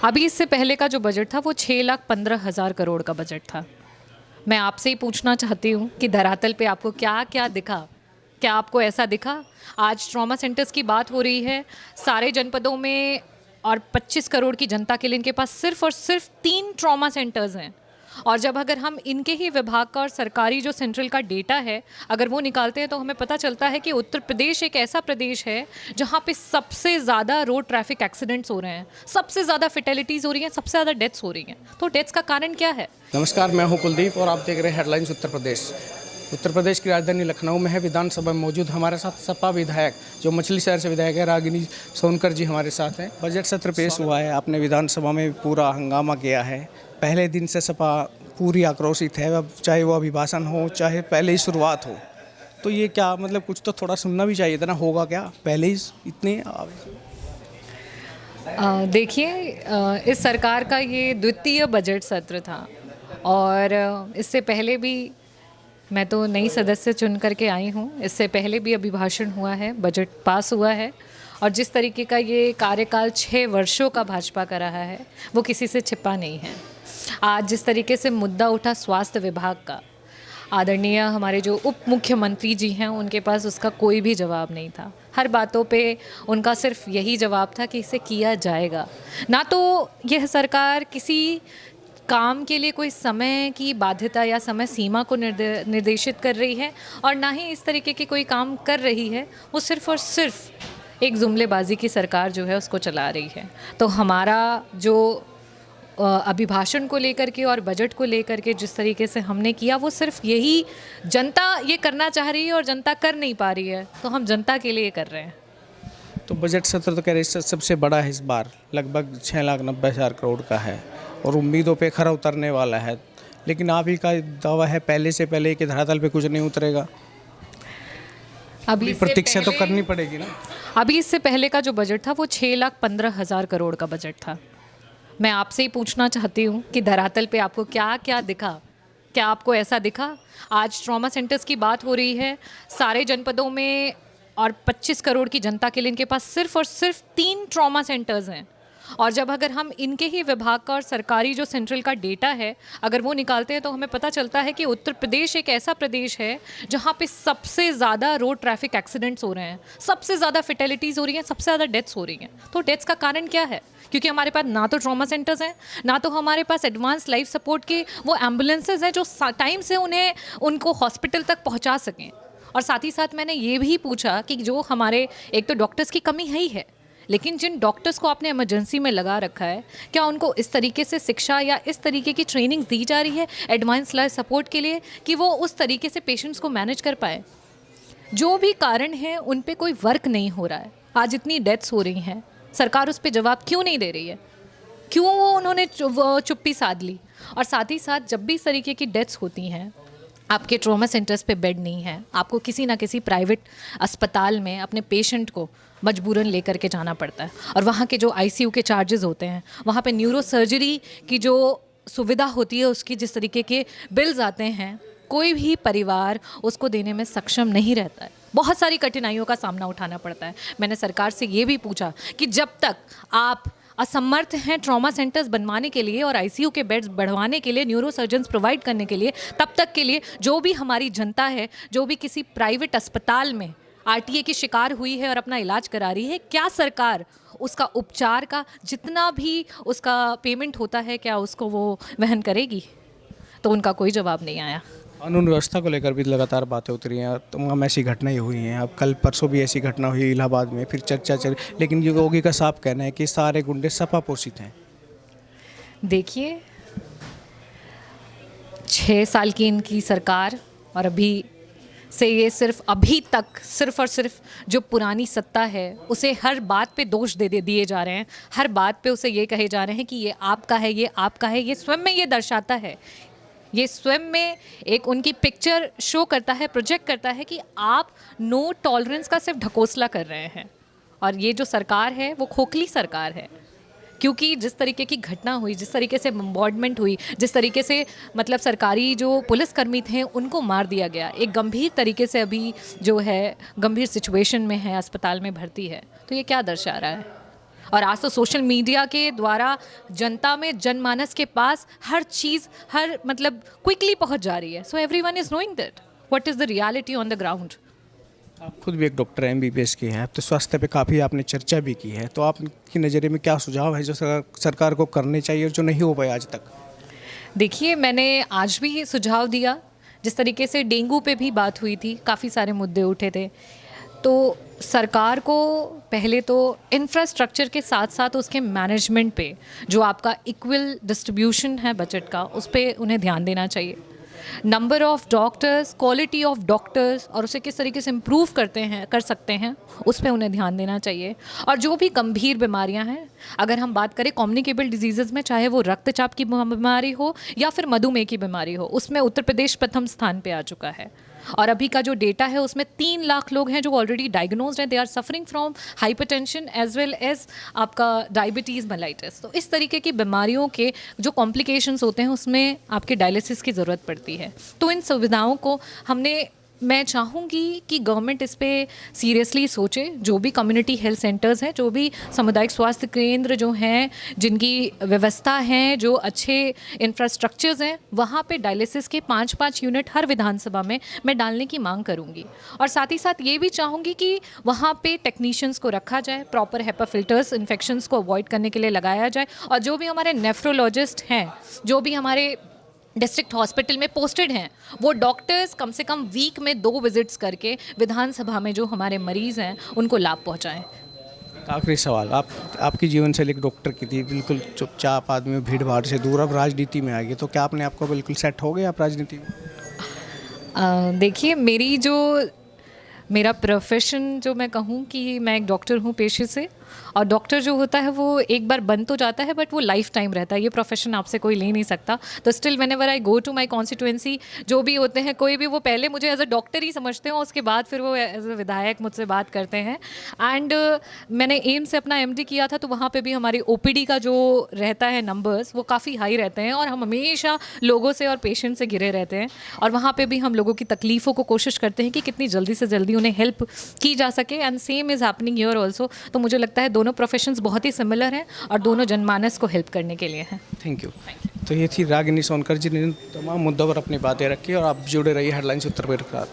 अभी इससे पहले का जो बजट था वो 6,15,000 करोड़ का बजट था। मैं आपसे ही पूछना चाहती हूँ कि धरातल पे आपको क्या क्या दिखा? क्या आपको ऐसा दिखा? आज ट्रॉमा सेंटर्स की बात हो रही है, सारे जनपदों में और 25 करोड़ की जनता के लिए इनके पास सिर्फ और सिर्फ 3 ट्रॉमा सेंटर्स हैं। और जब अगर हम इनके ही विभाग का और सरकारी जो सेंट्रल का डेटा है अगर वो निकालते हैं तो हमें पता चलता है कि उत्तर प्रदेश एक ऐसा प्रदेश है जहाँ पे सबसे ज़्यादा रोड ट्रैफिक एक्सीडेंट्स हो रहे हैं, सबसे ज़्यादा फेटेलिटीज़ हो रही हैं, सबसे ज़्यादा डेथ्स हो रही हैं। तो डेथ्स का कारण क्या है? नमस्कार, मैं हूं कुलदीप और आप देख रहे हैं हेडलाइंस उत्तर प्रदेश। उत्तर प्रदेश की राजधानी लखनऊ में है। विधानसभा में मौजूद हमारे साथ सपा विधायक जो मछली शहर से विधायक है रागिनी सोनकर जी हमारे साथ हैं। बजट सत्र पेश हुआ है, आपने विधानसभा में पूरा हंगामा किया है। पहले दिन से सपा पूरी आक्रोशित है, अब चाहे वो अभिभाषण हो चाहे पहले ही शुरुआत हो। तो ये क्या मतलब, कुछ तो थोड़ा सुनना भी चाहिए था ना, होगा क्या पहले ही इतने देखिए, इस सरकार का ये द्वितीय बजट सत्र था और इससे पहले भी मैं तो नई सदस्य चुन करके आई हूँ। इससे पहले भी अभिभाषण हुआ है, बजट पास हुआ है और जिस तरीके का ये कार्यकाल 6 वर्षों का भाजपा का रहा है वो किसी से छिपा नहीं है। आज जिस तरीके से मुद्दा उठा स्वास्थ्य विभाग का, आदरणीय हमारे जो उप मुख्यमंत्री जी हैं उनके पास उसका कोई भी जवाब नहीं था। हर बातों पे उनका सिर्फ यही जवाब था कि इसे किया जाएगा। ना तो यह सरकार किसी काम के लिए कोई समय की बाध्यता या समय सीमा को निर्देशित कर रही है और ना ही इस तरीके के कोई काम कर रही है। वो सिर्फ और सिर्फ एक जुमलेबाजी की सरकार जो है उसको चला रही है। तो हमारा जो अभिभाषण को लेकर के और बजट को लेकर के जिस तरीके से हमने किया वो सिर्फ यही, जनता ये करना चाह रही है और जनता कर नहीं पा रही है तो हम जनता के लिए कर रहे हैं। तो बजट सत्र तो कह रहे सबसे बड़ा है इस बार, लगभग 6,90,000 करोड़ का है और उम्मीदों पे खरा उतरने वाला है। लेकिन आप ही का दावा है पहले से पहले कि धरातल पे कुछ नहीं उतरेगा। अभी प्रतीक्षा तो करनी पड़ेगी ना। अभी इससे पहले का जो बजट था वो 6,15,000 करोड़ का बजट था। मैं आपसे ही पूछना चाहती हूँ कि धरातल पे आपको क्या क्या दिखा? क्या आपको ऐसा दिखा? आज ट्रॉमा सेंटर्स की बात हो रही है, सारे जनपदों में और 25 करोड़ की जनता के लिए इनके पास सिर्फ और सिर्फ 3 ट्रॉमा सेंटर्स हैं। और जब अगर हम इनके ही विभाग का और सरकारी जो सेंट्रल का डेटा है अगर वो निकालते हैं तो हमें पता चलता है कि उत्तर प्रदेश एक ऐसा प्रदेश है जहाँ पे सबसे ज़्यादा रोड ट्रैफिक एक्सीडेंट्स हो रहे हैं, सबसे ज़्यादा फेटेलिटीज़ हो रही हैं, सबसे ज़्यादा डेथ्स हो रही हैं। तो डेथ्स का कारण क्या है? क्योंकि हमारे पास ना तो ट्रॉमा सेंटर्स हैं, ना तो हमारे पास एडवांस लाइफ सपोर्ट के वो एम्बुलेंसेज हैं जो टाइम से उनको हॉस्पिटल तक पहुँचा सकें। और साथ ही साथ मैंने ये भी पूछा कि जो हमारे, एक तो डॉक्टर्स की कमी है ही है, लेकिन जिन डॉक्टर्स को आपने इमरजेंसी में लगा रखा है क्या उनको इस तरीके से शिक्षा या इस तरीके की ट्रेनिंग दी जा रही है एडवांस लाइफ सपोर्ट के लिए कि वो उस तरीके से पेशेंट्स को मैनेज कर पाए? जो भी कारण है उन पे कोई वर्क नहीं हो रहा है। आज इतनी डेथ्स हो रही हैं, सरकार उस पर जवाब क्यों नहीं दे रही है? क्यों वो उन्होंने चुप्पी साध ली? और साथ ही साथ जब भी इस तरीके की डेथ्स होती हैं, आपके ट्रॉमा सेंटर्स पे बेड नहीं है, आपको किसी ना किसी प्राइवेट अस्पताल में अपने पेशेंट को मजबूरन लेकर के जाना पड़ता है और वहाँ के जो आईसीयू के चार्जेस होते हैं, वहाँ पे न्यूरो सर्जरी की जो सुविधा होती है उसकी जिस तरीके के बिल्स आते हैं, कोई भी परिवार उसको देने में सक्षम नहीं रहता है। बहुत सारी कठिनाइयों का सामना उठाना पड़ता है। मैंने सरकार से ये भी पूछा कि जब तक आप असमर्थ हैं ट्रॉमा सेंटर्स बनवाने के लिए और आईसीयू के बेड्स बढ़वाने के लिए, न्यूरो सर्जन्स प्रोवाइड करने के लिए, तब तक के लिए जो भी हमारी जनता है जो भी किसी प्राइवेट अस्पताल में आरटीए की शिकार हुई है और अपना इलाज करा रही है, क्या सरकार उसका उपचार का जितना भी उसका पेमेंट होता है क्या उसको वो वहन करेगी? तो उनका कोई जवाब नहीं आया। कानून व्यवस्था को लेकर भी लगातार बातें उतरी हैं, तमाम ऐसी घटनाएं हुई हैं। अब कल परसों भी ऐसी घटना हुई इलाहाबाद में, फिर चर्चा चली, लेकिन योगी का साफ कहना है कि सारे गुंडे सपा पोषित हैं। देखिए, 6 साल की इनकी सरकार और अभी से ये सिर्फ अभी तक सिर्फ और सिर्फ जो पुरानी सत्ता है उसे हर बात पे दोष दे दिए जा रहे हैं। हर बात पे उसे ये कहे जा रहे हैं कि ये आपका है, ये आपका है। ये स्वयं में ये दर्शाता है, ये स्वयं में एक उनकी पिक्चर शो करता है, प्रोजेक्ट करता है कि आप नो टॉलरेंस का सिर्फ ढकोसला कर रहे हैं। और ये जो सरकार है वो खोखली सरकार है, क्योंकि जिस तरीके की घटना हुई, जिस तरीके से बॉम्बार्डमेंट हुई, जिस तरीके से मतलब सरकारी जो पुलिसकर्मी थे उनको मार दिया गया, एक गंभीर तरीके से अभी जो है गंभीर सिचुएशन में है, अस्पताल में भर्ती है, तो ये क्या दर्शा रहा है? और आज तो सोशल मीडिया के द्वारा जनता में, जनमानस के पास हर चीज़, हर मतलब क्विकली पहुंच जा रही है. So everyone is knowing that what is the reality on the ground. आप खुद भी एक डॉक्टर एमबीबीएस की हैं, तो स्वास्थ्य पे काफ़ी आपने चर्चा भी की है, तो आपकी नज़रिए में क्या सुझाव है जो सरकार को करने चाहिए और जो नहीं हो पाया आज तक? देखिए, मैंने आज भी ये सुझाव दिया. जिस तरीके से डेंगू पे भी बात हुई थी, काफ़ी सारे मुद्दे उठे थे, तो सरकार को पहले तो इंफ्रास्ट्रक्चर के साथ साथ उसके मैनेजमेंट पे, जो आपका इक्वल डिस्ट्रीब्यूशन है बजट का, उस पे उन्हें ध्यान देना चाहिए. Number of doctors, quality of doctors और उसे किस तरीके से इम्प्रूव कर सकते हैं, उस पे उन्हें ध्यान देना चाहिए. और जो भी गंभीर बीमारियां हैं, अगर हम बात करें कम्युनिकेबल डिजीज़ में, चाहे वो रक्तचाप की बीमारी हो या फिर मधुमेह की बीमारी हो, उसमें उत्तर प्रदेश प्रथम स्थान पे आ चुका है. और अभी का जो डेटा है उसमें 3 लाख लोग हैं जो ऑलरेडी डायग्नोज्ड हैं. They are suffering from hypertension as well as आपका डायबिटीज़ मेलाइटिस. तो इस तरीके की बीमारियों के जो कॉम्प्लिकेशंस होते हैं उसमें आपके डायलिसिस की ज़रूरत पड़ती है. तो इन सुविधाओं को मैं चाहूँगी कि गवर्नमेंट इस पे सीरियसली सोचे. जो भी कम्युनिटी हेल्थ सेंटर्स हैं, जो भी सामुदायिक स्वास्थ्य केंद्र जो हैं, जिनकी व्यवस्था है, जो अच्छे इंफ्रास्ट्रक्चर्स हैं, वहाँ पे डायलिसिस के 5-5 यूनिट हर विधानसभा में मैं डालने की मांग करूँगी. और साथ ही साथ ये भी चाहूँगी कि वहाँ पे टेक्नीशियंस को रखा जाए, प्रॉपर हेपा फिल्टर्स इन्फेक्शंस को अवॉइड करने के लिए लगाया जाए. और जो भी हमारे नेफ्रोलॉजिस्ट हैं, जो भी हमारे डिस्ट्रिक्ट हॉस्पिटल में पोस्टेड हैं, वो डॉक्टर्स कम से कम वीक में 2 विजिट्स करके विधानसभा में जो हमारे मरीज़ हैं उनको लाभ पहुंचाएं. आखिरी सवाल, आपकी जीवन शैली एक डॉक्टर की थी, बिल्कुल चुपचाप आदमी, भीड़ भाड़ से दूर, अब राजनीति में आ गई, तो क्या आपने आपको बिल्कुल सेट हो गए आप राजनीति में? देखिए, मेरा प्रोफेशन जो मैं कहूँ कि मैं एक डॉक्टर हूँ पेशे से, और डॉक्टर जो होता है वो एक बार बन तो जाता है बट वो लाइफ टाइम रहता है. ये प्रोफेशन आपसे कोई ले नहीं सकता. तो still whenever I go to my constituency, जो भी होते हैं, कोई भी, वो पहले मुझे एज अ डॉक्टर ही समझते हैं, उसके बाद फिर वो एज अ विधायक मुझसे बात करते हैं. एंड मैंने एम्स से अपना MD किया था, तो वहाँ पर भी हमारी OPD का जो रहता है नंबर्स, वो काफ़ी हाई रहते हैं और हम हमेशा लोगों से और पेशेंट से घिरे रहते हैं. और वहाँ पर भी हम लोगों की तकलीफ़ों को कोशिश करते हैं कि कितनी जल्दी से जल्दी उन्हें हेल्प की जा सके. And same is happening here also. तो मुझे लगता है दोनों प्रोफेशंस बहुत ही सिमिलर हैं और दोनों जनमानस को हेल्प करने के लिए हैं. Thank you. तो ये थी रागिनी सोनकर जी ने तमाम मुद्दों पर अपनी बातें रखी और आप जुड़े रहिए हेडलाइंस उत्तर प्रदेश के साथ.